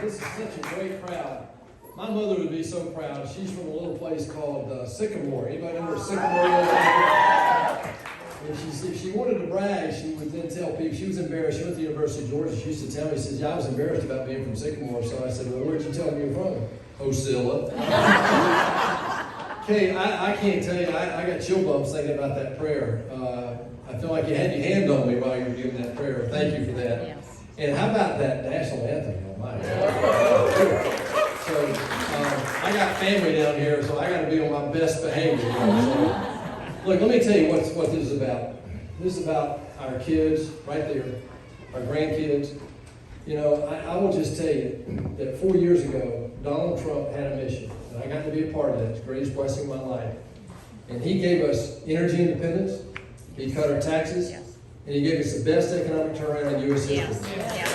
This is such a great crowd. My mother would be so proud. She's from a little place called Sycamore. Anybody know where Sycamore is? And if she wanted to brag, she would then tell people, she was embarrassed. She went to the University of Georgia. She used to tell me, she says, yeah, I was embarrassed about being from Sycamore. So I said, well, where'd you tell me you're from? Ocilla. Okay, I can't tell you, I got chill bumps thinking about that prayer. I feel like you had your hand on me while you were giving that prayer. Thank you for that. Yes. And how about that national anthem? Oh my. So I got family down here, so I got to be on my best behavior. So, look, let me tell you what this is about. This is about our kids right there, our grandkids. You know, I will just tell you that 4 years ago, Donald Trump had a mission, and I got to be a part of that. It's the greatest blessing of my life. And he gave us energy independence. He cut our taxes. Yes. And he gave us the best economic turnaround in U.S. history. Yes.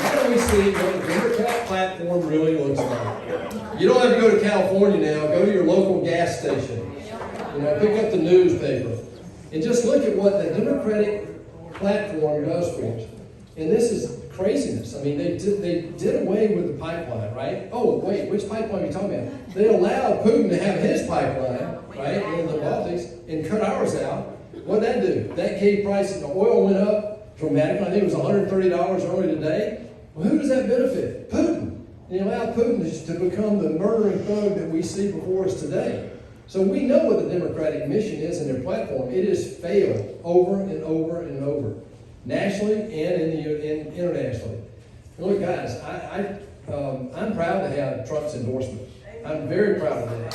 Now we see what the Democrat platform really looks like. You don't have to go to California now. Go to your local gas station. You know, pick up the newspaper. And just look at what the Democratic platform does for us. And this is craziness. I mean, they did away with the pipeline, right? Oh, wait, which pipeline are you talking about? They allowed Putin to have his pipeline, right, in the Baltics, and cut ours out. What did that do? That gave prices, the oil went up dramatically. I think it was $130 earlier today. Well, who does that benefit? Putin. And he allowed Putin to become the murdering thug that we see before us today. So we know what the Democratic mission is in their platform. It has failed over and over and over, nationally and internationally. And look, guys, I'm proud to have Trump's endorsement. I'm very proud of that.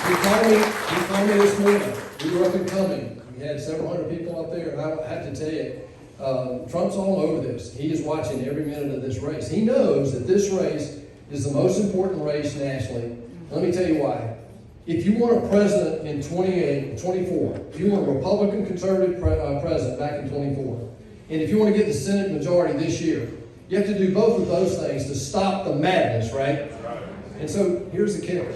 He called me this morning. We were up and coming. We had several hundred people up there, and I have to tell you, Trump's all over this. He is watching every minute of this race. He knows that this race is the most important race nationally. Let me tell you why. If you want a president in 24, if you want a Republican conservative president back in 24, and if you want to get the Senate majority this year, you have to do both of those things to stop the madness, right? And so here's the kicker.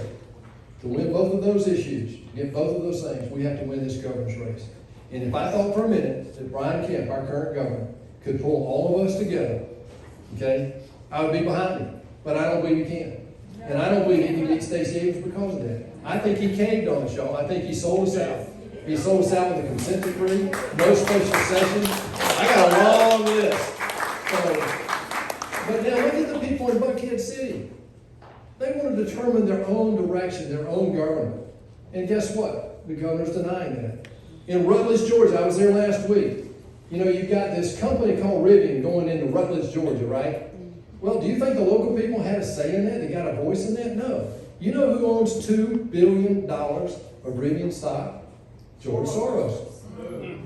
To win both of those issues, to get both of those things, we have to win this governor's race. And if I thought for a minute that Brian Kemp, our current governor, could pull all of us together, okay, I would be behind him. But I don't believe he can. And I don't believe he can beat Stacey Abrams because of that. I think he caved on us, y'all. I think he sold us out. He sold us out with a consent decree, no special session. I got a long list. But now look at the people in Buckhead City. They want to determine their own direction, their own government. And guess what? The governor's denying that. In Rutledge, Georgia, I was there last week. You know, you've got this company called Rivian going into Rutledge, Georgia, right? Well, do you think the local people had a say in that? They got a voice in that? No. You know who owns $2 billion of Rivian stock? George Soros.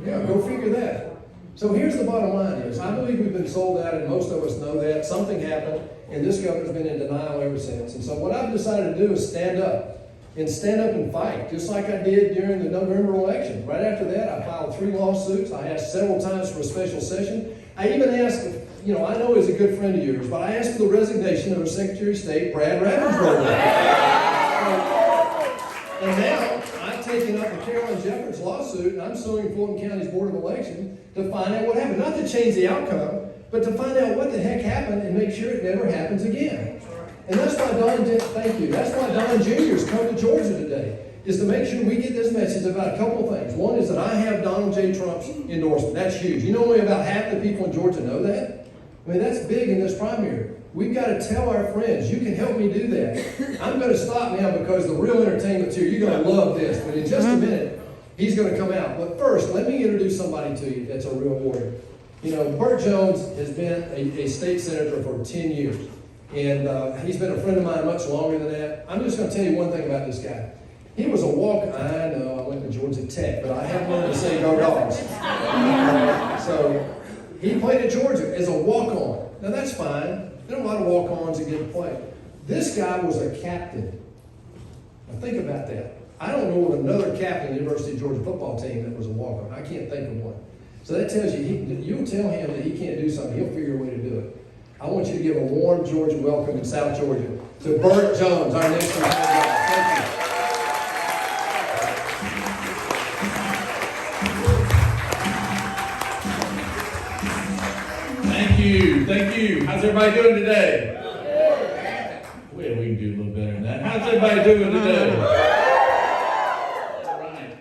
Yeah, go figure that. So here's the bottom line is, I believe we've been sold out, and most of us know that. Something happened, and this governor's been in denial ever since. And so what I've decided to do is stand up and fight, just like I did during the November election. Right after that, I filed 3 lawsuits. I asked several times for a special session. I even asked, I know he's a good friend of yours, but I asked for the resignation of our Secretary of State, Brad Raffensperger. And now, I've taken up the Carolyn Jeffords lawsuit, and I'm suing Fulton County's Board of Election to find out what happened. Not to change the outcome, but to find out what the heck happened and make sure it never happens again. And that's why that's why Don Jr.'s come to Georgia today, is to make sure we get this message about a couple of things. One is that I have Donald J. Trump's endorsement. That's huge. You know, only about half the people in Georgia know that? I mean, that's big in this primary. We've got to tell our friends, you can help me do that. I'm going to stop now because the real entertainment's here. You're going to love this. But in just a minute, he's going to come out. But first, let me introduce somebody to you that's a real warrior. You know, Burt Jones has been a state senator for 10 years. And he's been a friend of mine much longer than that. I'm just going to tell you one thing about this guy. He was a walk-on. I know, I went to Georgia Tech, but I have learned to say go dogs. So he played at Georgia as a walk-on. Now that's fine. There are a lot of walk-ons that get to play. This guy was a captain. Now think about that. I don't know of another captain in the University of Georgia football team that was a walk-on. I can't think of one. So that tells you, you'll tell him that he can't do something. He'll figure a way to do it. I want you to give a warm Georgia welcome in South Georgia to Burt Jones, our next one. Thank you. you. Thank you. How's everybody doing today? Well, we can do a little better than that. How's everybody doing today? All right.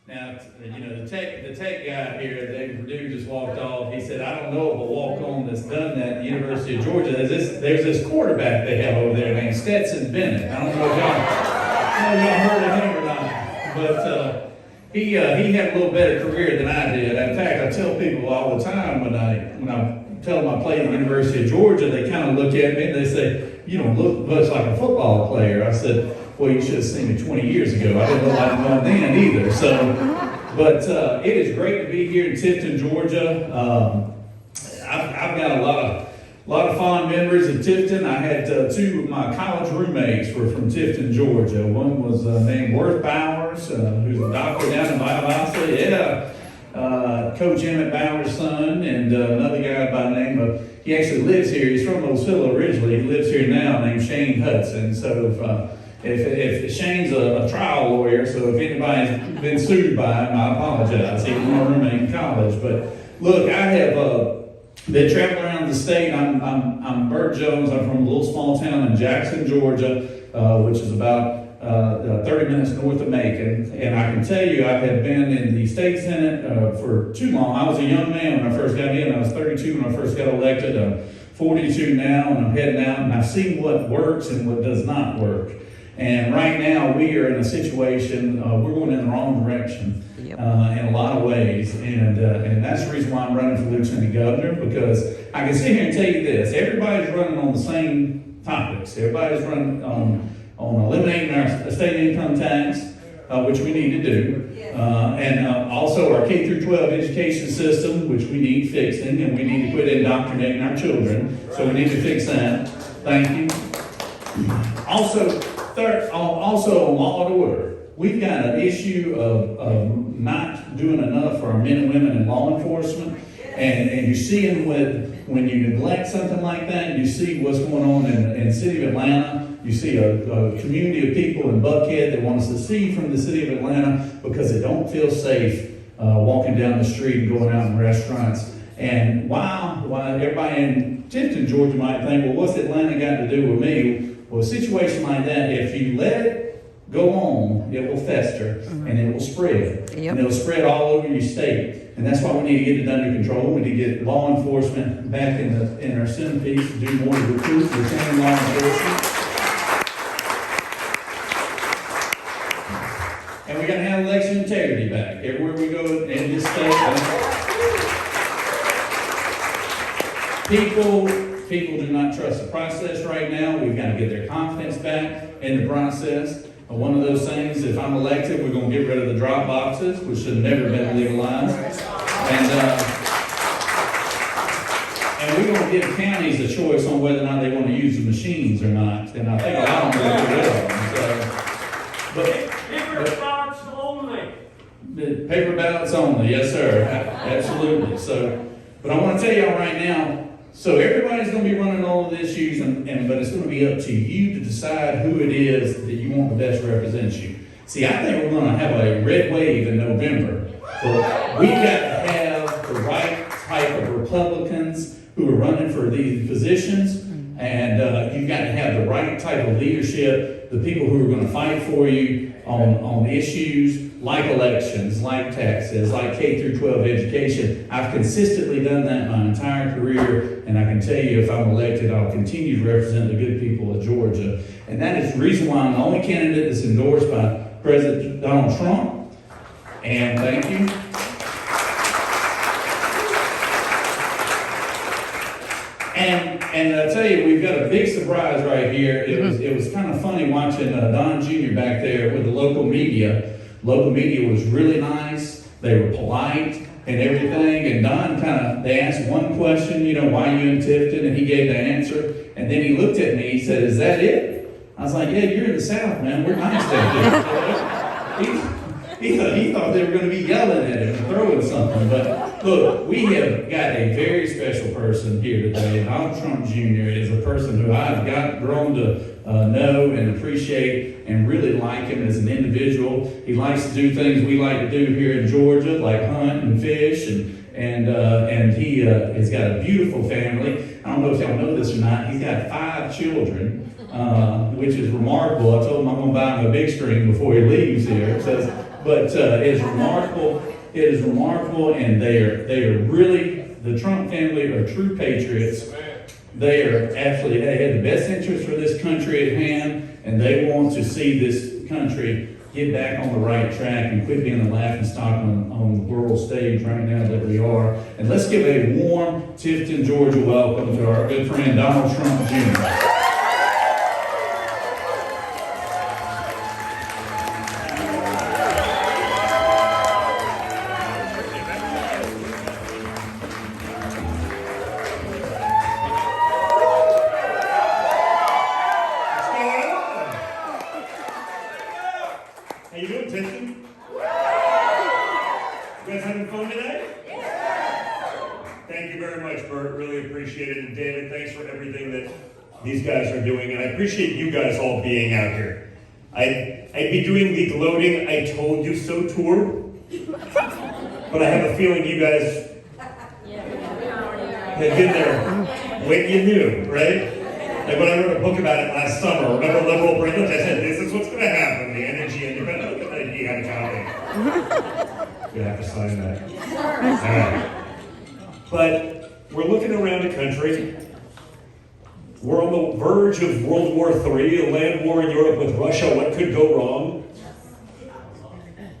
Now, the tech guy here, David Perdue, just walked off. He said, I don't know of a walk-on that's done that at the University of Georgia. There's this quarterback they have over there named Stetson Bennett. I don't know if y'all heard of him or not. But he had a little better career than I did. In fact, I tell people all the time when I tell them I played at the University of Georgia, they kind of look at me and they say, you don't look much like a football player. I said, well, you should have seen me 20 years ago. I didn't look like one then either. But it is great to be here in Tifton, Georgia. I've got a lot of fond memories of Tifton. I had two of my college roommates were from Tifton, Georgia. One was named Burt Jones, who's a doctor down in Valdosta. Coach Emmett Bauer's son, and another guy by the name of, he actually lives here. He's from Roseville originally. He lives here now, named Shane Hudson. So if Shane's a trial lawyer, so if anybody's been sued by him, I apologize. He was my roommate in college. But look, I have been traveling around the state. I'm Burt Jones. I'm from a little small town in Jackson, Georgia, which is about 30 minutes north of Macon, and I can tell you I have been in the state senate for too long. I was a young man when I first got in. I was 32 when I first got elected. I'm 42 now, and I'm heading out, and I've seen what works and what does not work. And right now we are in a situation, we're going in the wrong direction in a lot of ways, and that's the reason why I'm running for lieutenant governor, because I can sit here and tell you this: everybody's running on the same topics. Everybody's running on eliminating our state income tax, which we need to do, and also our K through 12 education system, which we need fixing, and we need to quit indoctrinating our children. So we need to fix that. Thank you. Also on law and order, we've got an issue of not doing enough for our men and women in law enforcement, and you see when you neglect something like that, you see what's going on in the city of Atlanta. You see a community of people in Buckhead that want to secede from the city of Atlanta because they don't feel safe walking down the street and going out in restaurants. And while everybody in Tifton, Georgia might think, well, what's Atlanta got to do with me? Well, a situation like that, if you let it go on, it will fester and it will spread. And it will spread all over your state. And that's why we need to get it under control. We need to get law enforcement back in our centerpiece to do more to recruit, retain law enforcement. And we got to have election integrity back. Everywhere we go in this state, people do not trust the process right now. We've got to get their confidence back in the process. One of those things, if I'm elected, we're going to get rid of the drop boxes, which should have never been legalized. And we're going to give counties a choice on whether or not they want to use the machines or not. And I think a lot of them will get rid of them. Paper ballots only. The paper ballots only, yes, sir. Absolutely. But I want to tell y'all right now, so everybody's going to be running all of the issues, but it's going to be up to you to decide who it is that you want to best represent you. See, I think we're going to have a red wave in November. So we've got to have the right type of Republicans who are running for these positions, and you've got to have the right type of leadership, the people who are going to fight for you on issues like elections, like taxes, like K through 12 education. I've consistently done that my entire career, and I can tell you if I'm elected, I'll continue to represent the good people of Georgia. And that is the reason why I'm the only candidate that's endorsed by President Donald Trump. And thank you. And I tell you, we've got a big surprise right here. It was kind of funny watching Don Jr. back there with the local media. Local media was really nice. They were polite and everything. And Don they asked one question, why you in Tifton? And he gave the answer. And then he looked at me, he said, is that it? I was like, yeah, you're in the South, man. We're nice down here. He thought they were going to be yelling at him and throwing something. But look, we have got a very special person here today. Donald Trump Jr. is a person who I've grown to know and appreciate and really like him as an individual. He likes to do things we like to do here in Georgia, like hunt and fish, and he has got a beautiful family. I don't know if y'all know this or not. He's got 5 children, which is remarkable. I told him I'm going to buy him a big screen before he leaves here. But it's remarkable. It is remarkable, and they are really, the Trump family are true patriots. They have the best interest for this country at hand, and they want to see this country get back on the right track and quit being the laughing stock on the world stage right now that we are. And let's give a warm Tifton, Georgia welcome to our good friend Donald Trump Jr. How you doing, Tift? You guys having fun today? Thank you very much, Burt. Really appreciate it. And David, thanks for everything that these guys are doing. And I appreciate you guys all being out here. I'd be doing the gloating "I told you so" tour, but I have a feeling you guys have been there when you knew, right? Like when I wrote a book about it last summer, remember liberal privilege? I said, this is what's going to happen. The energy independent. Look at that. You got a copy. You have to sign that. All right. But we're looking around the country. We're on the verge of World War III, a land war in Europe with Russia. What could go wrong?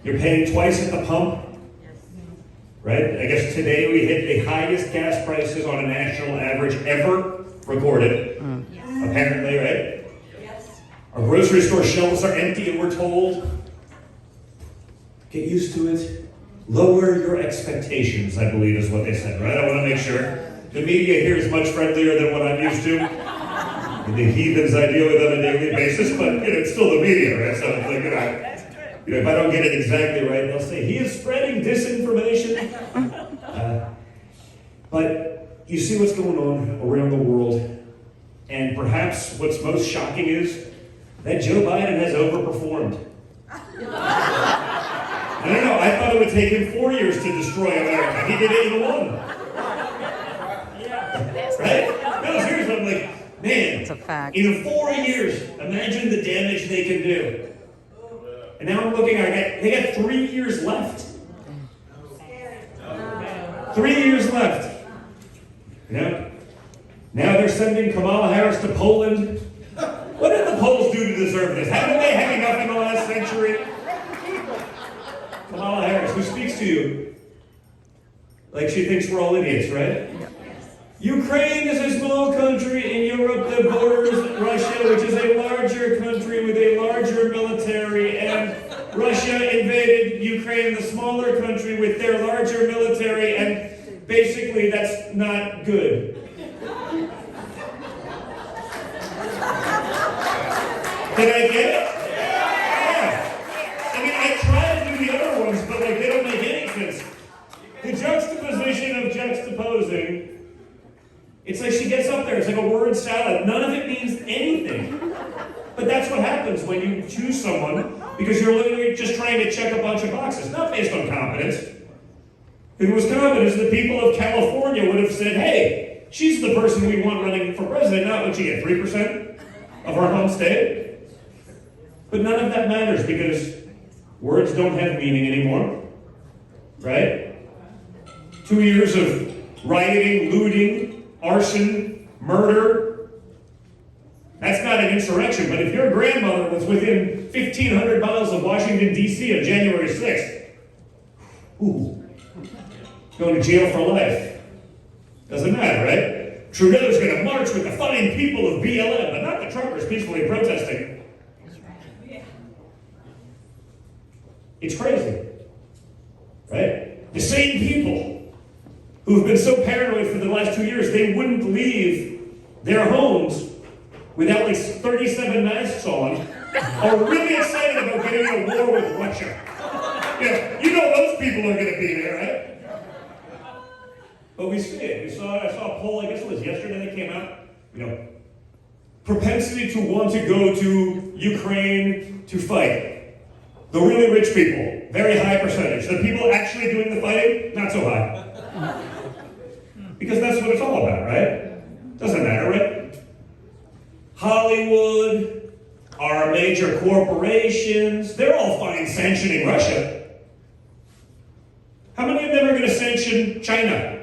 You're paying twice at the pump. Right? I guess today we hit the highest gas prices on a national average ever recorded. Apparently, right? Yes. Our grocery store shelves are empty and we're told, get used to it. Lower your expectations, I believe is what they said, right? I want to make sure. The media here is much friendlier than what I'm used to. And the heathens I deal with on a daily basis, but it's still the media, right? So it's like, if I don't get it exactly right, they'll say, he is spreading disinformation. But you see what's going on around the world. And perhaps what's most shocking is that Joe Biden has overperformed. I don't know, I thought it would take him 4 years to destroy America. He did it in 1. Right? No, seriously, I'm like, man, it's a fact. In 4 years, imagine the damage they can do. And now I'm looking, they got 3 years left. 3 years left. You know? Now they're sending Kamala Harris to Poland. What did the Poles do to deserve this? Haven't they had enough in the last century? Kamala Harris, who speaks to you like she thinks we're all idiots, right? Ukraine is a small country in Europe that borders Russia, which is a larger country with a larger military, and Russia invaded Ukraine, the smaller country, with their larger military, and basically that's not good. Did I get it? Yeah. I mean, I try to do the other ones, but like they don't make any sense. The juxtaposition of juxtaposing, it's like she gets up there, it's like a word salad. None of it means anything. But that's what happens when you choose someone, because you're literally just trying to check a bunch of boxes, not based on competence. If it was competence, the people of California would have said, hey, she's the person we want running for president, not what she get, 3% of our home state? But none of that matters because words don't have meaning anymore, right? 2 years of rioting, looting, arson, murder. That's not an insurrection, but if your grandmother was within 1,500 miles of Washington, D.C. on January 6th, going to jail for life. Doesn't matter, right? Trudeau's going to march with the fine people of BLM, but not the truckers peacefully protesting. It's crazy, right? The same people who've been so paranoid for the last 2 years, they wouldn't leave their homes without like 37 masks on, are really excited about getting in a war with Russia. You know those people are going to be there, right? But we see it. I saw a poll, I guess it was yesterday that came out, propensity to want to go to Ukraine to fight. The really rich people, very high percentage. The people actually doing the fighting, not so high. Because that's what it's all about, right? Doesn't matter, right? Hollywood, our major corporations, they're all fine sanctioning Russia. How many of them are going to sanction China?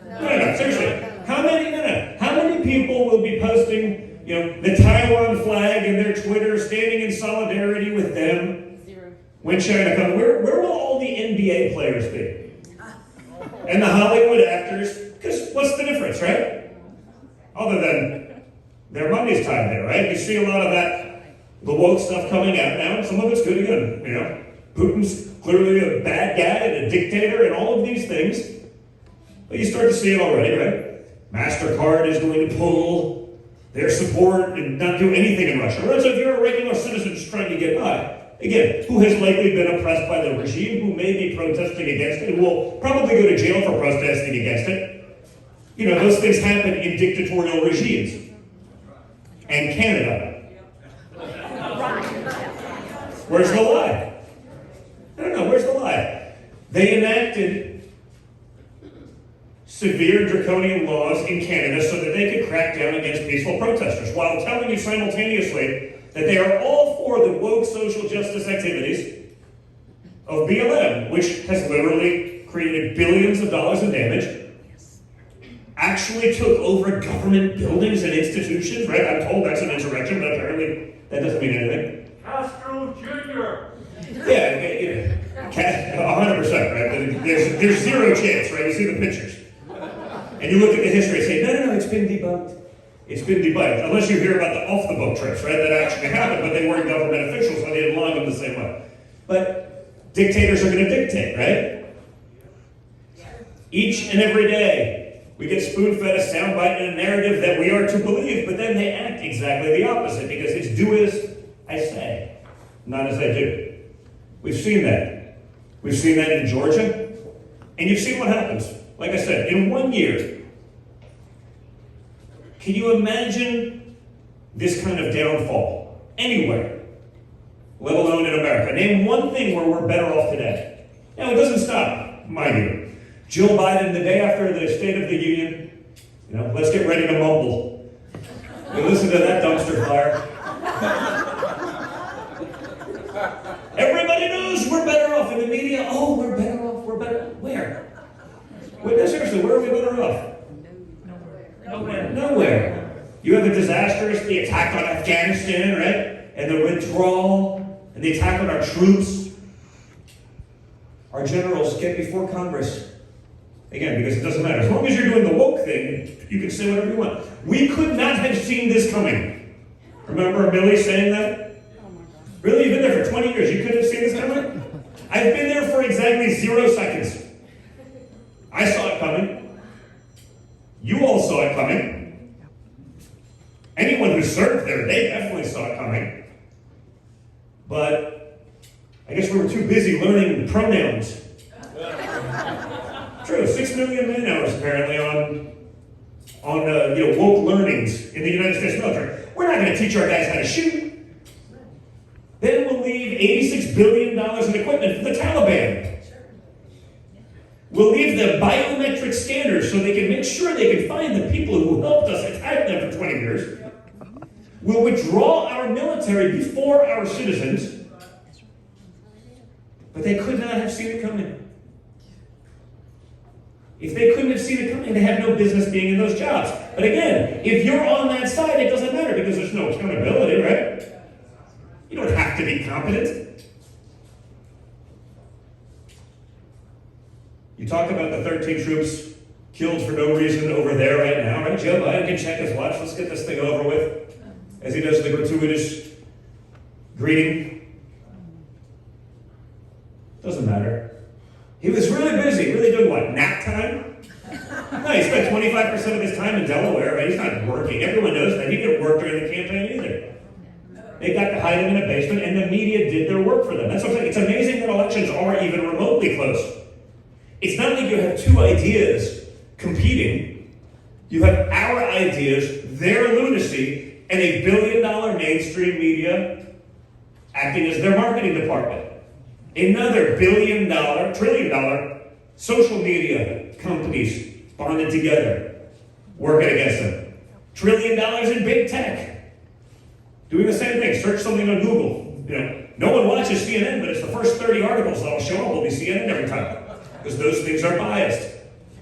No, seriously. How many people will be posting, the Taiwan flag in their Twitter, standing in solidarity with them? Zero. When China comes? Where will all the NBA players be? And the Hollywood actors? Because what's the difference, right? Other than their money's tied there, right? You see a lot of that, the woke stuff coming out now, and some of it's good again, Putin's clearly a bad guy and a dictator and all of these things. But you start to see it already, right? MasterCard is going to pull their support and not do anything in Russia. Right? So if you're a regular citizen just trying to get by, again, who has likely been oppressed by the regime, who may be protesting against it, and will probably go to jail for protesting against it. Those things happen in dictatorial regimes. And Canada. Where's the lie? I don't know, where's the lie? They enacted severe draconian laws in Canada so that they could crack down against peaceful protesters, while telling you simultaneously that they are all for the woke social justice activities of BLM, which has literally created billions of dollars in damage, actually took over government buildings and institutions, right? I'm told that's an insurrection, but apparently that doesn't mean anything. Castro Jr. Yeah, 100%, right? There's zero chance, right? You see the pictures. And you look at the history and say, no, it's been debunked. It's been debunked. Unless you hear about the off-the-book trips, right? That actually happened, but they weren't government officials, so they didn't line them the same way. But dictators are going to dictate, right? Each and every day, we get spoon-fed a soundbite and a narrative that we are to believe, but then they act exactly the opposite, because it's do as I say, not as I do. We've seen that. We've seen that in Georgia, and you've seen what happens. Like I said, in 1 year, can you imagine this kind of downfall anywhere, let alone in America? Name one thing where we're better off today. Now, it doesn't stop, mind you. Jill Biden, the day after the State of the Union, let's get ready to mumble. You listen to that dumpster fire. Everybody knows we're better off in the media. Oh, we're better off, we're better. Where? Seriously, where are we better off? Nowhere. You have the the attack on Afghanistan, right? And the withdrawal, and the attack on our troops. Our generals get before Congress. Again, because it doesn't matter. As long as you're doing the woke thing, you can say whatever you want. We could not have seen this coming. Remember Millie saying that? Really? You've been there for 20 years. You couldn't have seen this coming? I've been there for exactly 0 seconds. I saw it coming. You all saw it coming. Anyone who served there, they definitely saw it coming. But I guess we were too busy learning pronouns. True, 6 million man-hours apparently on woke learnings in the United States military. We're not going to teach our guys how to shoot. Then we'll leave $86 billion in equipment for the Taliban. We'll leave the biometric scanners so they can make sure they can find the people who helped us attack them for 20 years. We'll withdraw our military before our citizens. But they could not have seen it coming. If they couldn't have seen it coming, they have no business being in those jobs. But again, if you're on that side, it doesn't matter because there's no accountability, right? You don't have to be competent. You talk about the 13 troops killed for no reason over there right now, right? Joe Biden can check his watch. Let's get this thing over with. As he does the gratuitous greeting. Doesn't matter. He was really busy, really doing what? Nap time? No, he spent 25% of his time in Delaware, right? He's not working. Everyone knows that. He didn't work during the campaign either. They got to hide him in a basement, and the media did their work for them. That's what I'm saying. It's amazing that elections are even remotely close. It's not like you have two ideas competing, You have our ideas, their lunacy, and $1 billion mainstream media acting as their marketing department. Another trillion-dollar social media companies bonded together, working against them. $1 trillion in big tech, doing the same thing. Search something on Google. No one watches CNN, but it's the first 30 articles that'll show up will be CNN every time, because those things are biased.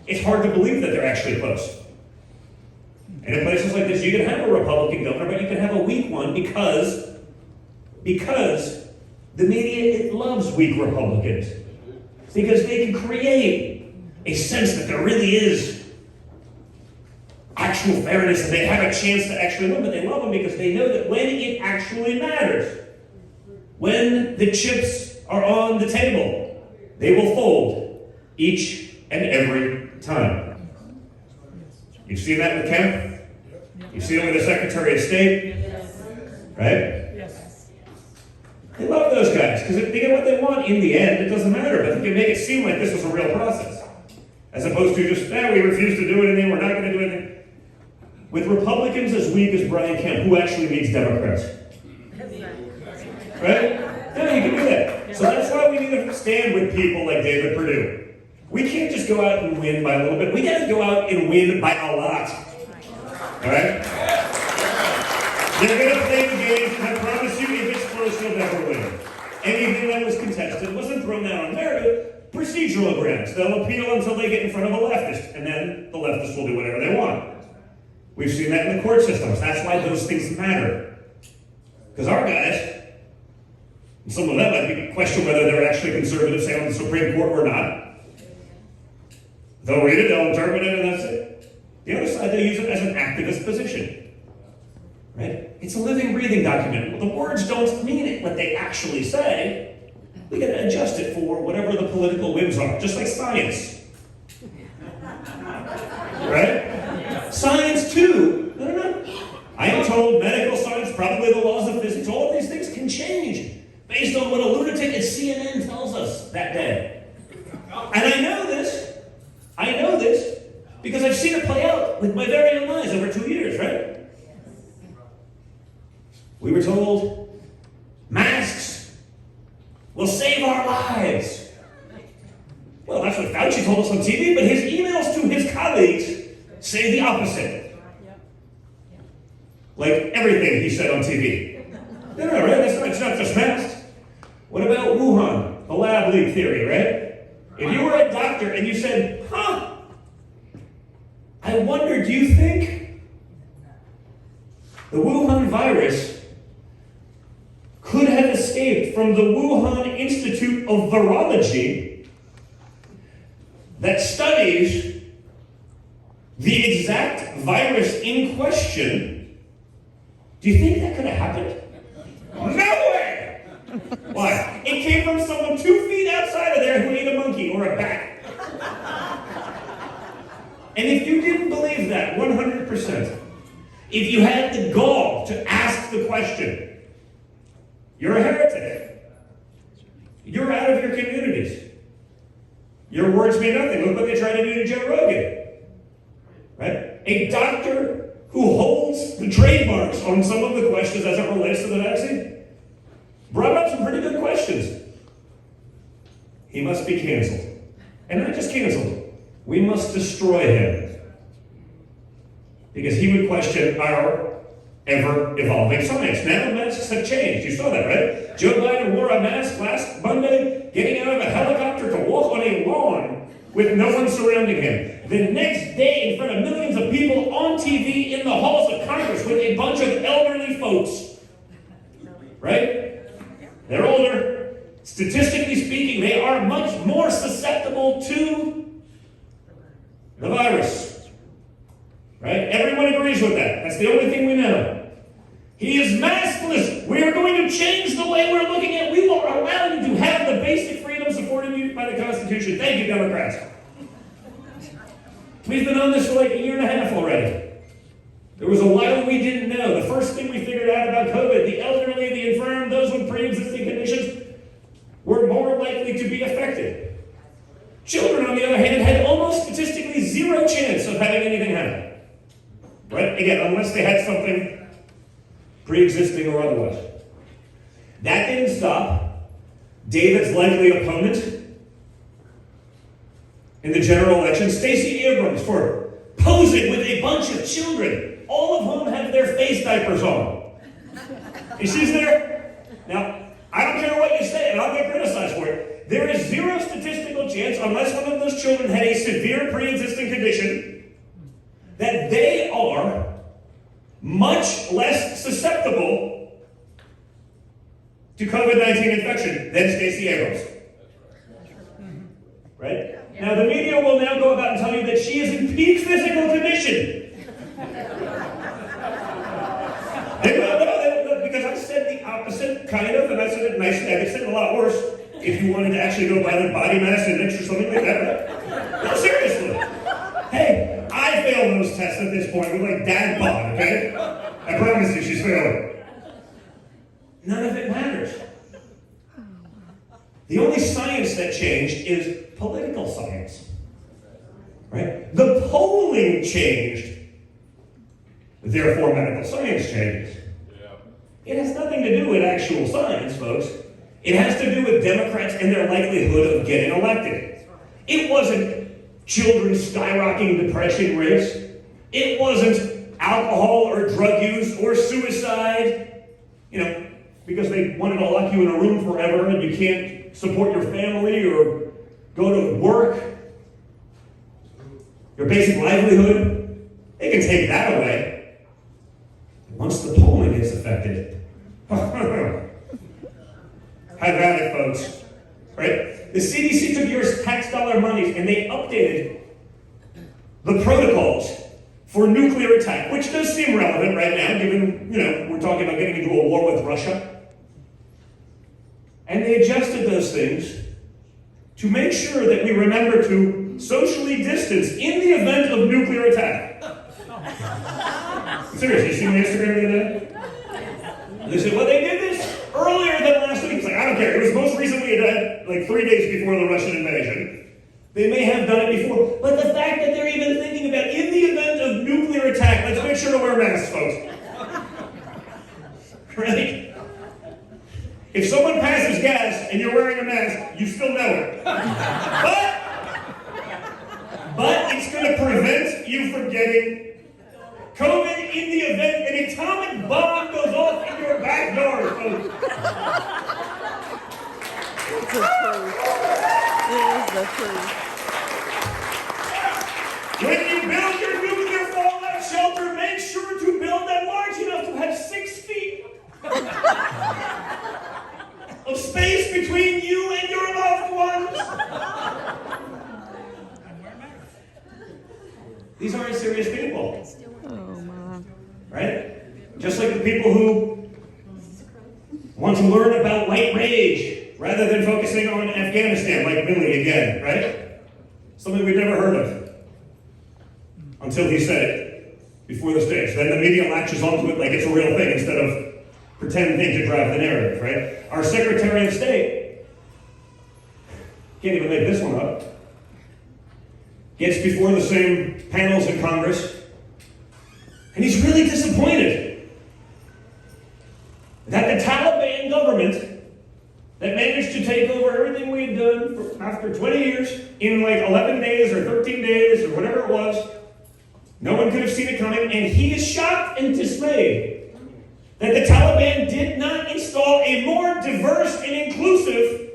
It's hard to believe that they're actually close. And in places like this, you can have a Republican governor, but you can have a weak one because the media, it loves weak Republicans. Because they can create a sense that there really is actual fairness and they have a chance to actually win, but they love them because they know that when it actually matters, when the chips are on the table, they will fold each and every time. You've seen that with Kemp? You've seen it with the Secretary of State? Right? They love those guys because if they get what they want in the end, it doesn't matter. But they can make it seem like this was a real process. As opposed to just, we refuse to do anything, we're not going to do anything. With Republicans as weak as Brian Kemp, who actually needs Democrats? Right? Yeah, you can do that. So that's why we need to stand with people like David Perdue. We can't just go out and win by a little bit. We got to go out and win by a lot. All right? They're going to play the games, and I promise you, if it's close, you'll never win. Anything that was contested wasn't thrown out on merit, procedural grounds. They'll appeal until they get in front of a leftist, and then the leftists will do whatever they want. We've seen that in the court systems. That's why those things matter. Because our guys, and some of them might be question whether they're actually conservative, say on the Supreme Court or not. They'll read it, they'll interpret it, and that's it. The other side, they use it as an activist position. Right? It's a living, breathing document. The words don't mean it what they actually say. We gotta adjust it for whatever the political whims are, just like science. Right? Science too. No. I am told medical science, probably the laws of physics, all of these things can change based on what a lunatic at CNN tells us that day. And I know this because I've seen it play out with my very own eyes over 2 years, right? We were told masks will save our lives. Well, that's what Fauci told us on TV, but his emails to his colleagues say the opposite. Like everything he said on TV. No, right? It's not just masks. What about Wuhan, the lab leak theory, right? If you were a doctor and you said, I wonder, do you think the Wuhan virus could have escaped from the Wuhan Institute of Virology that studies the exact virus in question? Do you think that could have happened? No way! Why? It came from someone 2 feet outside of there who ate a monkey or a bat. And if you didn't believe that 100%, if you had the gall to ask the question, you're a heretic. You're out of your communities. Your words mean nothing. Look what they tried to do to Joe Rogan. Right? A doctor who holds the trademarks on some of the questions as it relates to the vaccine brought up some pretty good questions. He must be canceled. And not just canceled. We must destroy him. Because he would question our ever-evolving science. Now masks have changed. You saw that, right? Joe Biden wore a mask last Monday, getting out of a helicopter to walk on a lawn with no one surrounding him. The next day, in front of millions of people on TV in the halls of Congress with a bunch of elderly folks. Right? They're older. Statistically speaking, they are much more susceptible to the virus. Right? Everyone agrees with that. That's the only thing we know. He is maskless. We are going to change the way we're looking at. We will allow you to have the basic freedoms afforded you by the Constitution. Thank you, Democrats. We've been on this for like 1.5 years already. There was a while we didn't know. The first thing we figured out about COVID, the elderly, the infirm, those with pre-existing conditions were more likely to be affected. Children, on the other hand, had almost statistically zero chance of having anything happen. again, unless they had something pre-existing or otherwise. That didn't stop David's likely opponent in the general election, Stacey Abrams, for posing with a bunch of children, all of whom have their face diapers on. And she's there. Now, I don't care what you say, and I'll get criticized for it. There is zero statistical chance, unless one of those children had a severe pre-existing condition, that they are much less susceptible to COVID-19 infection than Stacey Abrams. Right? Now, the media will now go about and tell you that she is in peak physical condition. Because I said the opposite, kind of, and I said it nicely. I could say it a lot worse if you wanted to actually go by the body mass index or something like that. Right? No, seriously. Hey, I failed those tests at this point with like dad bod, okay? I promise you, she's failing. None of it matters. The only science that changed is political science. Right? The polling changed. Therefore, medical science changes. It has nothing to do with actual science, folks. It has to do with Democrats and their likelihood of getting elected. It wasn't children skyrocketing depression rates. It wasn't alcohol or drug use or suicide. Because they wanted to lock you in a room forever and you can't support your family or go to work. Your basic livelihood. They can take that away. Once the polling is affected, have at it, folks. Right? The CDC took your tax dollar monies and they updated the protocols for nuclear attack, which does seem relevant right now, given, we're talking about getting into a war with Russia. And they adjusted those things to make sure that we remember to socially distance in the event of nuclear attack. Seriously, you see my Instagram the other day? And they said, well, they did this earlier than last week. It's like, I don't care. It was most recently done, like 3 days before the Russian invasion. They may have done it before. But the fact that they're even thinking about, in the event of nuclear attack, let's make sure to wear masks, folks. Right? If someone passes gas and you're wearing a mask, you still know it. But it's going to prevent you from getting COVID in the event an atomic bomb goes off in your backyard, folks. It's the truth. It is the truth. When you build your nuclear fallout shelter, make sure to build them large enough to have 6 feet of space between you and your loved ones. These aren't serious people. Oh, man. Right? Just like the people who want to learn about white rage rather than focusing on Afghanistan, like Billy again, right? Something we've never heard of until he said it before the stage. Then the media latches onto it like it's a real thing instead of pretending to drive the narrative, right? Our Secretary of State, can't even make this one up, gets before the same panels in Congress, and he's really disappointed that the Taliban government that managed to take over everything we had done after 20 years in like 11 days or 13 days or whatever it was, no one could have seen it coming, and he is shocked and dismayed that the Taliban did not install a more diverse and inclusive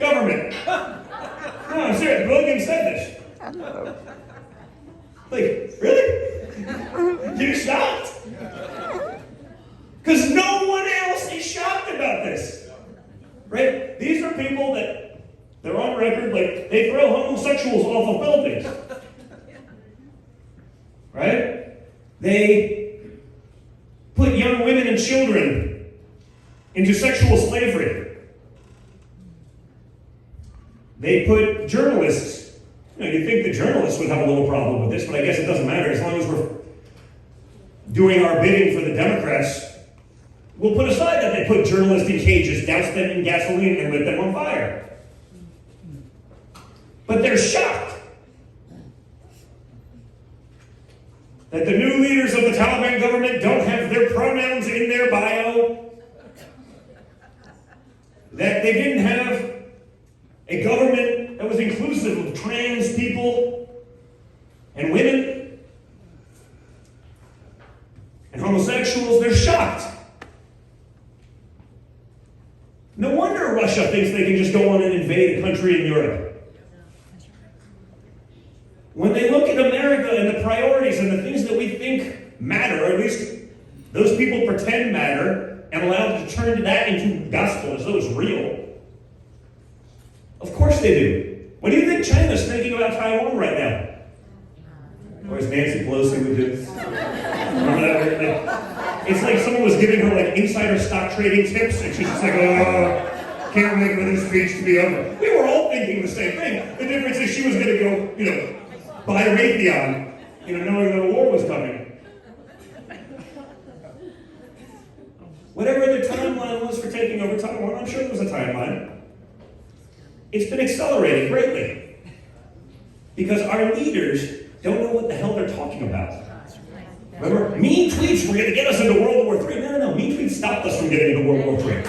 government. No, I'm serious. William said this. I know. Like, really? You're shocked? Because no one else is shocked about this. Right? These are people that, they're on record, like, they throw homosexuals off of buildings. Right? They put young women and children into sexual slavery. They put journalists. You'd think the journalists would have a little problem with this, but I guess it doesn't matter. As long as we're doing our bidding for the Democrats, we'll put aside that they put journalists in cages, douse them in gasoline, and lit them on fire. But they're shocked that the new leaders of the Taliban government don't have their pronouns in their bio, that they didn't have a government that was inclusive of trans people and women and homosexuals. They're shocked. No wonder Russia thinks they can just go on and invade a country in Europe. When they look at America and the priorities and the things that we think matter, or at least those people pretend matter, and allow them to turn that into gospel as though it's real, of course they do. What do you think China's thinking about Taiwan right now? Or as Nancy Pelosi would do? Remember that? It's like someone was giving her like insider stock trading tips, and she's just like, oh, can't wait for this speech to be over. We were all thinking the same thing. The difference is she was going to go, buy Raytheon, knowing that a war was coming. Whatever the timeline was for taking over Taiwan, I'm sure there was a timeline. It's been accelerated greatly because our leaders don't know what the hell they're talking about. Remember, mean tweets were going to get us into World War III. No. Mean tweets stopped us from getting into World War III.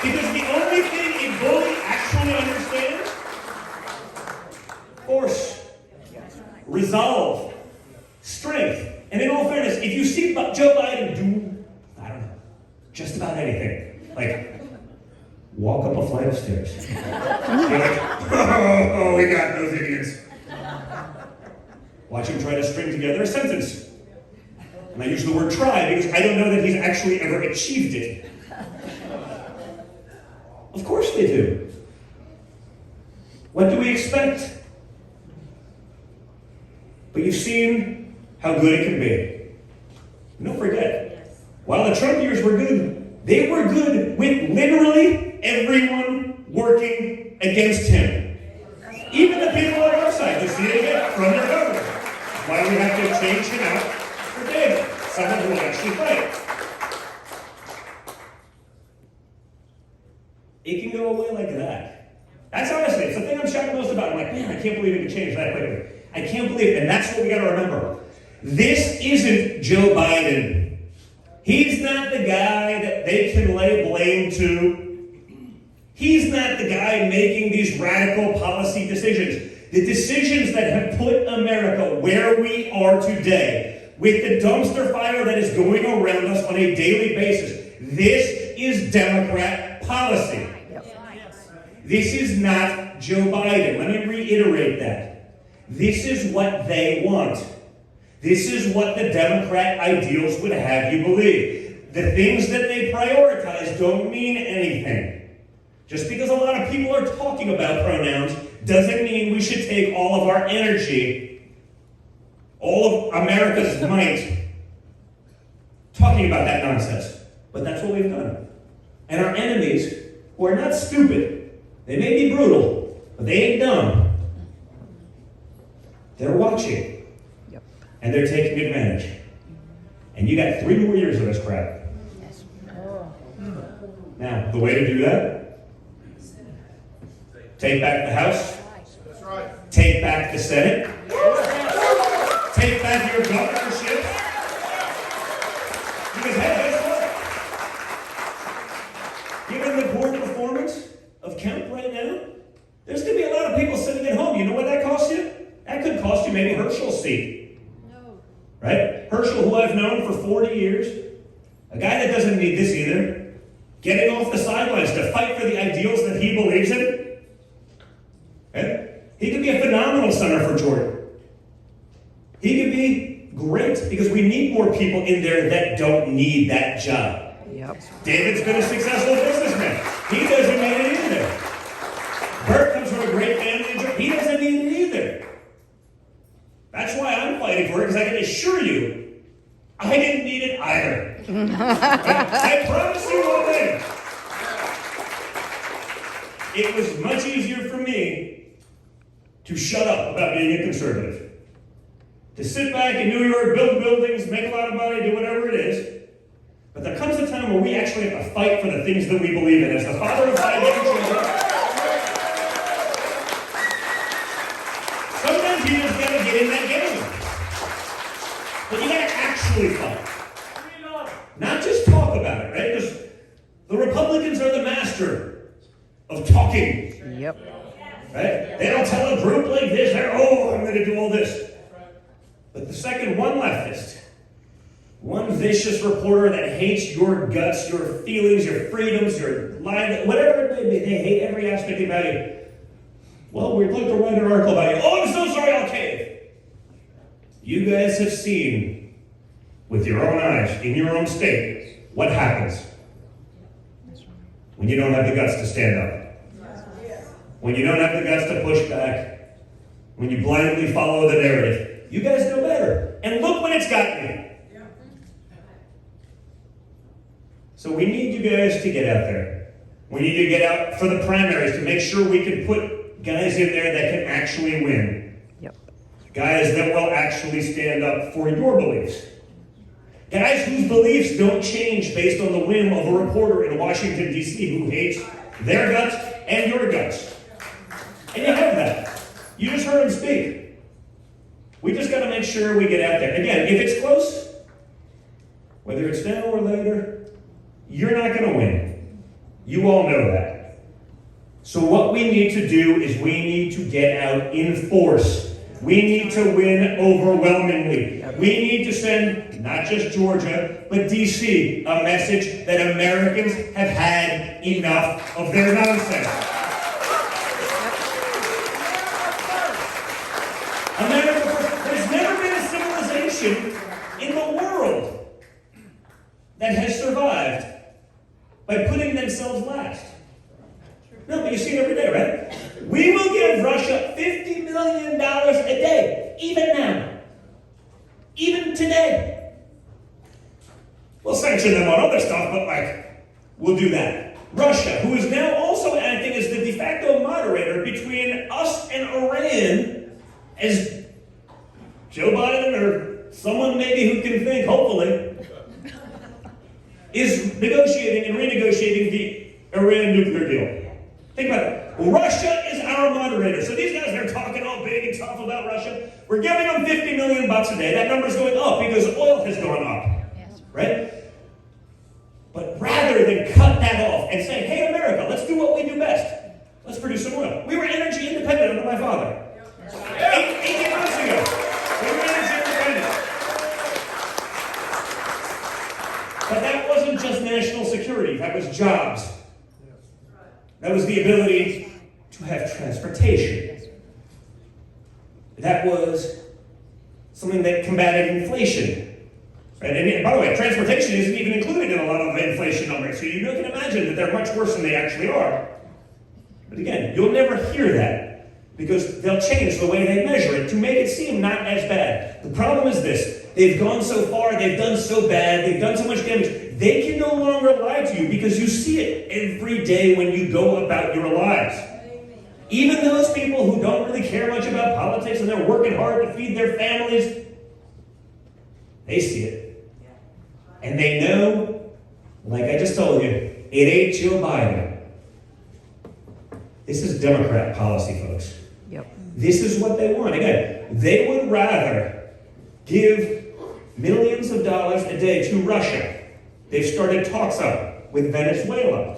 Because the only thing a bully actually understands: force, resolve, strength. And in all fairness, if you see Joe Biden do, just about anything, like walk up a flight of stairs, you're like, oh, we got those idiots. Watch him try to string together a sentence. And I use the word try because I don't know that he's actually ever achieved it. Of course they do. What do we expect? But you've seen how good it can be. And don't forget, while the Trump years were good, they were good with literally everyone working against him. Even the people on our side, they see it again from their government. Why we have to change him out for David, someone who will actually fight. It can go away like that. That's honestly, it's the thing I'm shocked most about. I'm like, man, I can't believe it can change that quickly. I can't believe it, and that's what we gotta remember. This isn't Joe Biden. He's not the guy that they can lay blame to. He's not the guy making these radical policy decisions. The decisions that have put America where we are today, with the dumpster fire that is going around us on a daily basis. This is Democrat policy. This is not Joe Biden. Let me reiterate that. This is what they want. This is what the Democrat ideals would have you believe. The things that they prioritize don't mean anything. Just because a lot of people are talking about pronouns doesn't mean we should take all of our energy, all of America's might, talking about that nonsense. But that's what we've done. And our enemies, who are not stupid, they may be brutal, but they ain't dumb. They're watching. Yep. And they're taking advantage. And you got 3 more years of this crap. Yes. Now, the way to do that: take back the House. That's right. Take back the Senate. Take back your governorship. Because hey, guess what? Given the poor performance of Kemp right now, there's going to be a lot of people sitting at home. You know what that costs you? That could cost you maybe Herschel's seat. No. Right? Herschel, who I've known for 40 years, a guy that doesn't need this either, getting off the sidelines to fight for the ideals that he believes in. Okay? He could be a phenomenal senator for Georgia. He could be great because we need more people in there that don't need that job. Yep. David's been a successful businessman. He doesn't need it either. Burt comes from a great family. He doesn't need it either. That's why I'm fighting for it, because I can assure you, I didn't need it either. I promise you one thing. It was much easier for me to shut up about being a conservative. To sit back in New York, build buildings, make a lot of money, do whatever it is. But there comes a time where we actually have to fight for the things that we believe in. As the father of 5 young children, sometimes you just got to get in that actually fight. Not just talk about it, right? Because the Republicans are the master of talking. Yep. Right? They don't tell a group like this, I'm going to do all this. But the second one leftist, one vicious reporter that hates your guts, your feelings, your freedoms, your life, whatever it may be, they hate every aspect about you. Well, we'd like to write an article about you. Oh, I'm so sorry, I'll cave. You guys have seen with your own eyes, in your own state, what happens when you don't have the guts to stand up. When you don't have the guts to push back. When you blindly follow the narrative. You guys know better. And look what it's gotten you. So we need you guys to get out there. We need to get out for the primaries to make sure we can put guys in there that can actually win. Yep. Guys that will actually stand up for your beliefs. Guys whose beliefs don't change based on the whim of a reporter in Washington, D.C. who hates their guts and your guts. And you have that. You just heard him speak. We just got to make sure we get out there. Again, if it's close, whether it's now or later, you're not going to win. You all know that. So what we need to do is we need to get out in force. We need to win overwhelmingly. We need to send, not just Georgia, but D.C., a message that Americans have had enough of their nonsense. America, there's never been a civilization in the world that has survived by putting themselves last. No, but you see it every day, right? We will give Russia $50 million a day, even now. Even today. We'll sanction them on other stuff, but we'll do that. Russia, who is now also acting as the de facto moderator between us and Iran, as Joe Biden or someone maybe who can think, hopefully, is negotiating and renegotiating the Iran nuclear deal. Think about it. Russia is our moderator. So these guys are talking all big and tough about Russia. We're giving them $50 million a day. That number's going up because oil has gone up. Right? But rather than cut that off and say, hey, America, let's do what we do best. Let's produce some oil. We were energy independent under my father. 18 months ago. We were energy independent. But that wasn't just national security. That was jobs. That was the ability to have transportation. That was something that combated inflation. Right? And by the way, transportation isn't even included in a lot of inflation numbers, so you can imagine that they're much worse than they actually are. But again, you'll never hear that because they'll change the way they measure it to make it seem not as bad. The problem is this. They've gone so far, they've done so bad, they've done so much damage. They can no longer lie to you because you see it every day when you go about your lives. Even those people who don't really care much about politics and they're working hard to feed their families, they see it. And they know, like I just told you, it ain't Joe Biden. This is Democrat policy, folks. Yep. This is what they want. Again, they would rather give millions of dollars a day to Russia. They've started talks up with Venezuela.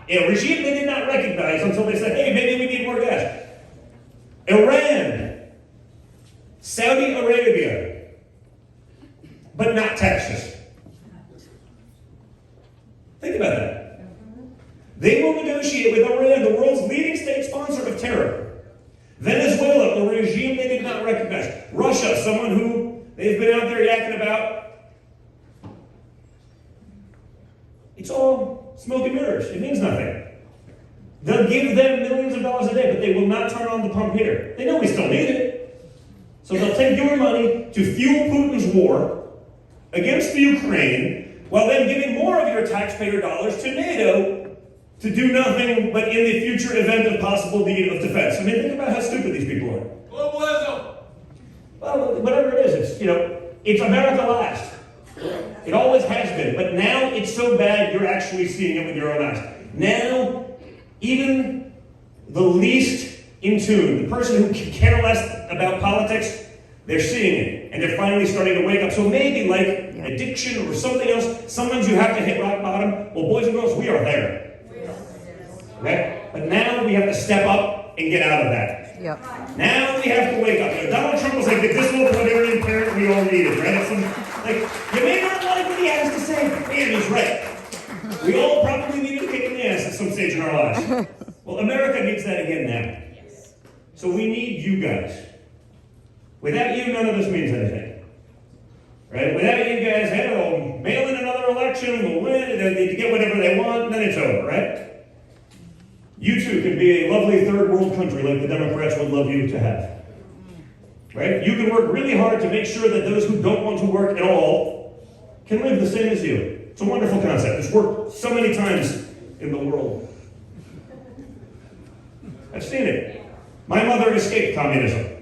A regime they did not recognize until they said, hey, maybe we need more gas. Iran, Saudi Arabia, but not Texas. Think about that. They will negotiate with Iran, the world's leading state sponsor of terror. Venezuela, a regime they did not recognize. Russia, someone who they've been out there yakking about. It's all smoke and mirrors. It means nothing. They'll give them millions of dollars a day, but they will not turn on the pump here. They know we still need it. So they'll take your money to fuel Putin's war against the Ukraine, while then giving more of your taxpayer dollars to NATO to do nothing but in the future event of possible need of defense. I mean, think about how stupid these people are. Globalism! Well, whatever it is, it's America last. It always has been, but now it's so bad you're actually seeing it with your own eyes. Now, even the least in tune, the person who can care less about politics They're seeing it, and they're finally starting to wake up. So maybe like addiction or something else, sometimes you have to hit rock bottom. Well, boys and girls, we are there. Okay? But now we have to step up and get out of that. Yep. Now we have to wake up. You know, Donald Trump was like the disciplinarian parent we all needed, right? Like, you may not like what he has to say, but man, he's right. We all probably needed a kick in the ass at some stage in our lives. Well, America needs that again now. So we need you guys. Without you, none of this means anything. Right? Without you guys, hey, they'll mail in another election, we'll win, they'll need to get whatever they want, and then it's over, right? You too can be a lovely third world country like the Democrats would love you to have. Right? You can work really hard to make sure that those who don't want to work at all can live the same as you. It's a wonderful concept. It's worked so many times in the world. I've seen it. My mother escaped communism.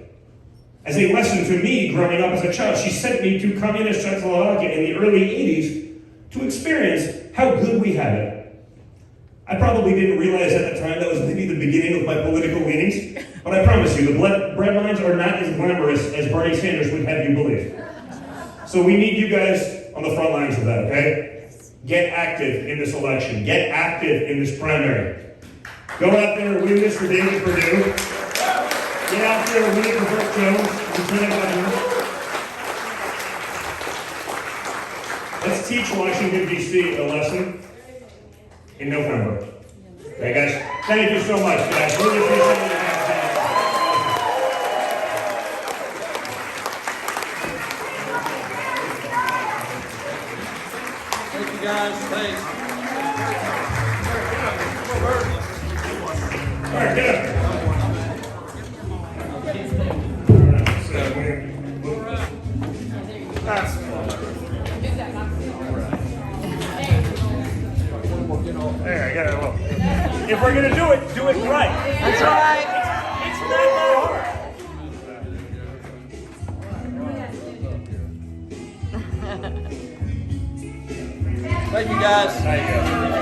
As a lesson to me growing up as a child, she sent me to communist Czechoslovakia in the early 80s to experience how good we had it. I probably didn't realize at the time that was maybe the beginning of my political leanings, but I promise you, the bread lines are not as glamorous as Bernie Sanders would have you believe. So we need you guys on the front lines of that, okay? Get active in this election. Get active in this primary. Go out there and win this for David Perdue. Get out there and win it for Burt Jones, Lieutenant Governor. Let's teach Washington, D.C. a lesson in November. Okay, guys? Thank you so much, guys. Really appreciate it. Thank you guys. Thanks. All right, get up. There, I got it. Well, if we're gonna do it right. That's right. It's not that hard. Thank you guys. There you go.